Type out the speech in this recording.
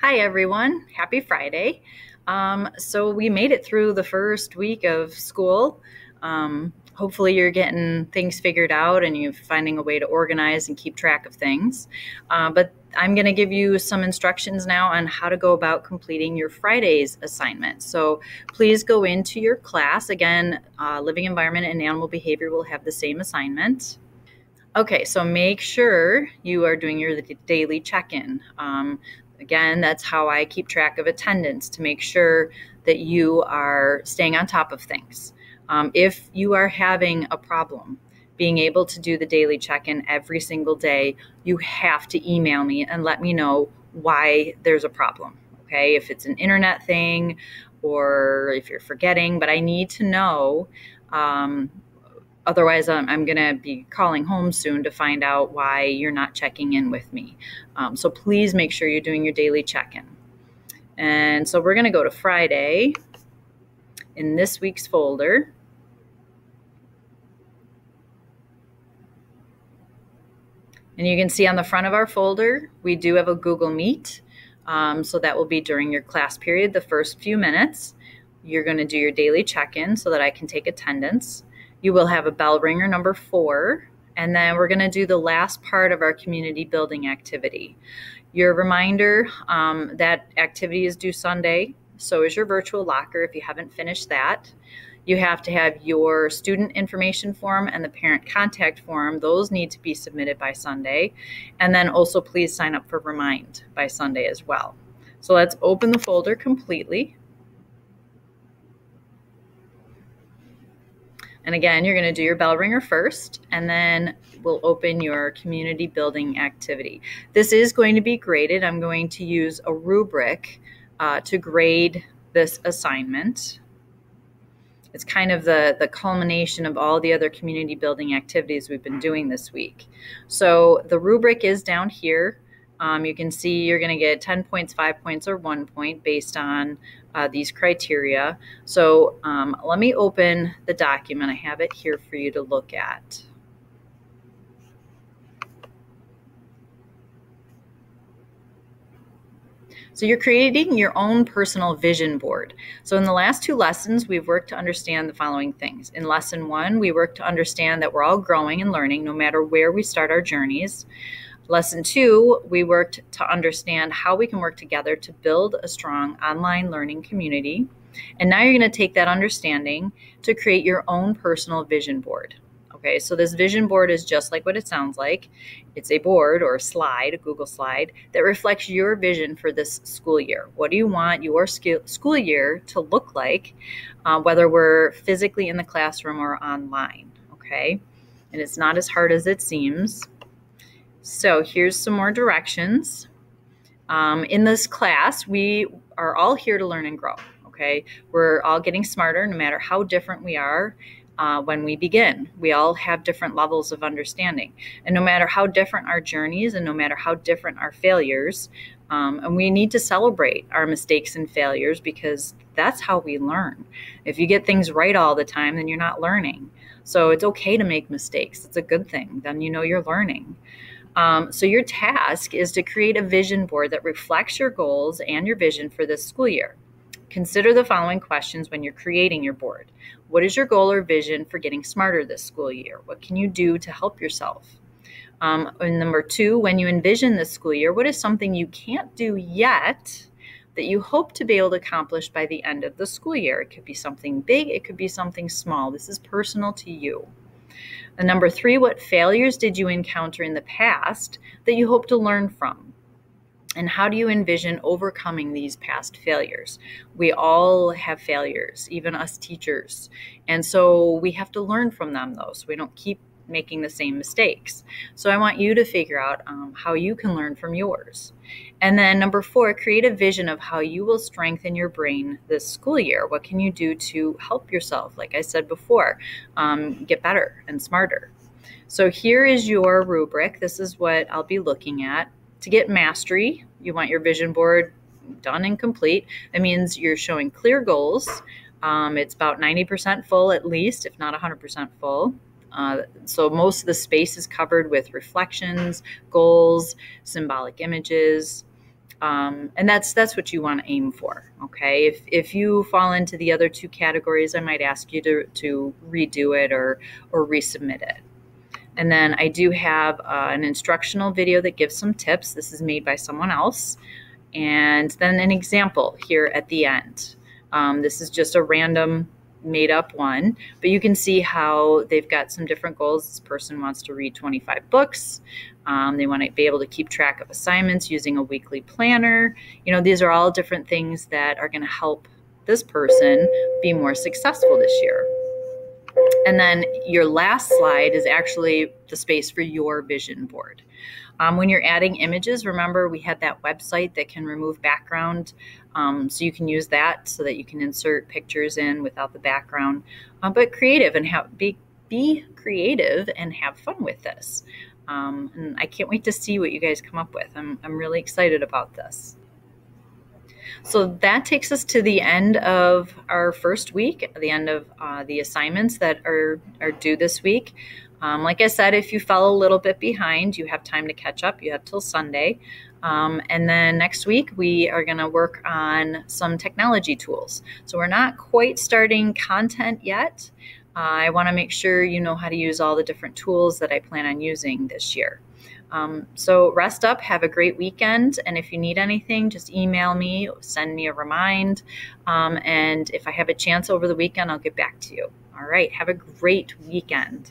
Hi, everyone. Happy Friday. So we made it through the first week of school. Hopefully you're getting things figured out and you're finding a way to organize and keep track of things. But I'm going to give you some instructions now on how to go about completing your Friday's assignment. So please go into your class. Again, living environment and animal behavior will have the same assignment. Okay, so make sure you are doing your daily check-in. Again, that's how I keep track of attendance, to make sure that you are staying on top of things. If you are having a problem being able to do the daily check-in every single day, you have to email me and let me know why there's a problem. Okay, if it's an internet thing or if you're forgetting, but I need to know. Otherwise, I'm going to be calling home soon to find out why you're not checking in with me. So please make sure you're doing your daily check-in. And so we're going to go to Friday in this week's folder. And you can see on the front of our folder, we do have a Google Meet. So that will be during your class period, the first few minutes. You're going to do your daily check-in so that I can take attendance. You will have a bell ringer number 4, and then we're going to do the last part of our community building activity. Your reminder, that activity is due Sunday. So is your virtual locker if you haven't finished that. You have to have your student information form and the parent contact form. Those need to be submitted by Sunday. And then also please sign up for Remind by Sunday as well. So let's open the folder completely. And again, you're going to do your bell ringer first, and then we'll open your community building activity. This is going to be graded. I'm going to use a rubric to grade this assignment. It's kind of the culmination of all the other community building activities we've been doing this week. So the rubric is down here. You can see you're going to get 10 points, 5 points, or 1 point based on these criteria. So let me open the document. I have it here for you to look at. So you're creating your own personal vision board. So in the last 2 lessons, we've worked to understand the following things. In lesson 1, we worked to understand that we're all growing and learning no matter where we start our journeys. Lesson 2, we worked to understand how we can work together to build a strong online learning community. And now you're going to take that understanding to create your own personal vision board. Okay, so this vision board is just like what it sounds like. It's a board or a slide, a Google slide, that reflects your vision for this school year. What do you want your school year to look like, whether we're physically in the classroom or online, okay? And it's not as hard as it seems. So here's some more directions. In this class, we are all here to learn and grow, okay? We're all getting smarter no matter how different we are when we begin. We all have different levels of understanding. And no matter how different our journeys and no matter how different our failures, and we need to celebrate our mistakes and failures because that's how we learn. If you get things right all the time, then you're not learning. So it's okay to make mistakes. It's a good thing. Then you know you're learning. So your task is to create a vision board that reflects your goals and your vision for this school year. Consider the following questions when you're creating your board. What is your goal or vision for getting smarter this school year? What can you do to help yourself? And number 2, when you envision this school year, what is something you can't do yet that you hope to be able to accomplish by the end of the school year? It could be something big, it could be something small. This is personal to you. And number 3, what failures did you encounter in the past that you hope to learn from? And how do you envision overcoming these past failures? We all have failures, even us teachers. And so we have to learn from them, though, so we don't keep making the same mistakes. So I want you to figure out how you can learn from yours. And then number 4, create a vision of how you will strengthen your brain this school year. What can you do to help yourself? Like I said before, get better and smarter. So here is your rubric. This is what I'll be looking at. To get mastery, you want your vision board done and complete. That means you're showing clear goals. It's about 90% full at least, if not 100% full. So most of the space is covered with reflections, goals, symbolic images. And that's what you want to aim for. Okay. If you fall into the other two categories, I might ask you to redo it or resubmit it. And then I do have an instructional video that gives some tips. This is made by someone else. And then an example here at the end. This is just a random made up one, but you can see how they've got some different goals. This person wants to read 25 books. They want to be able to keep track of assignments using a weekly planner. You know, these are all different things that are going to help this person be more successful this year. And then your last slide is actually the space for your vision board. When you're adding images, remember we had that website that can remove background. So you can use that so that you can insert pictures in without the background. But creative and be creative and have fun with this. And I can't wait to see what you guys come up with. I'm really excited about this. So that takes us to the end of our first week, the end of the assignments that are due this week. Like I said, if you fell a little bit behind, you have time to catch up. You have till Sunday. And then next week, we are going to work on some technology tools. So we're not quite starting content yet. I want to make sure you know how to use all the different tools that I plan on using this year. So rest up, have a great weekend. And if you need anything, just email me, send me a remind. And if I have a chance over the weekend, I'll get back to you. All right. Have a great weekend.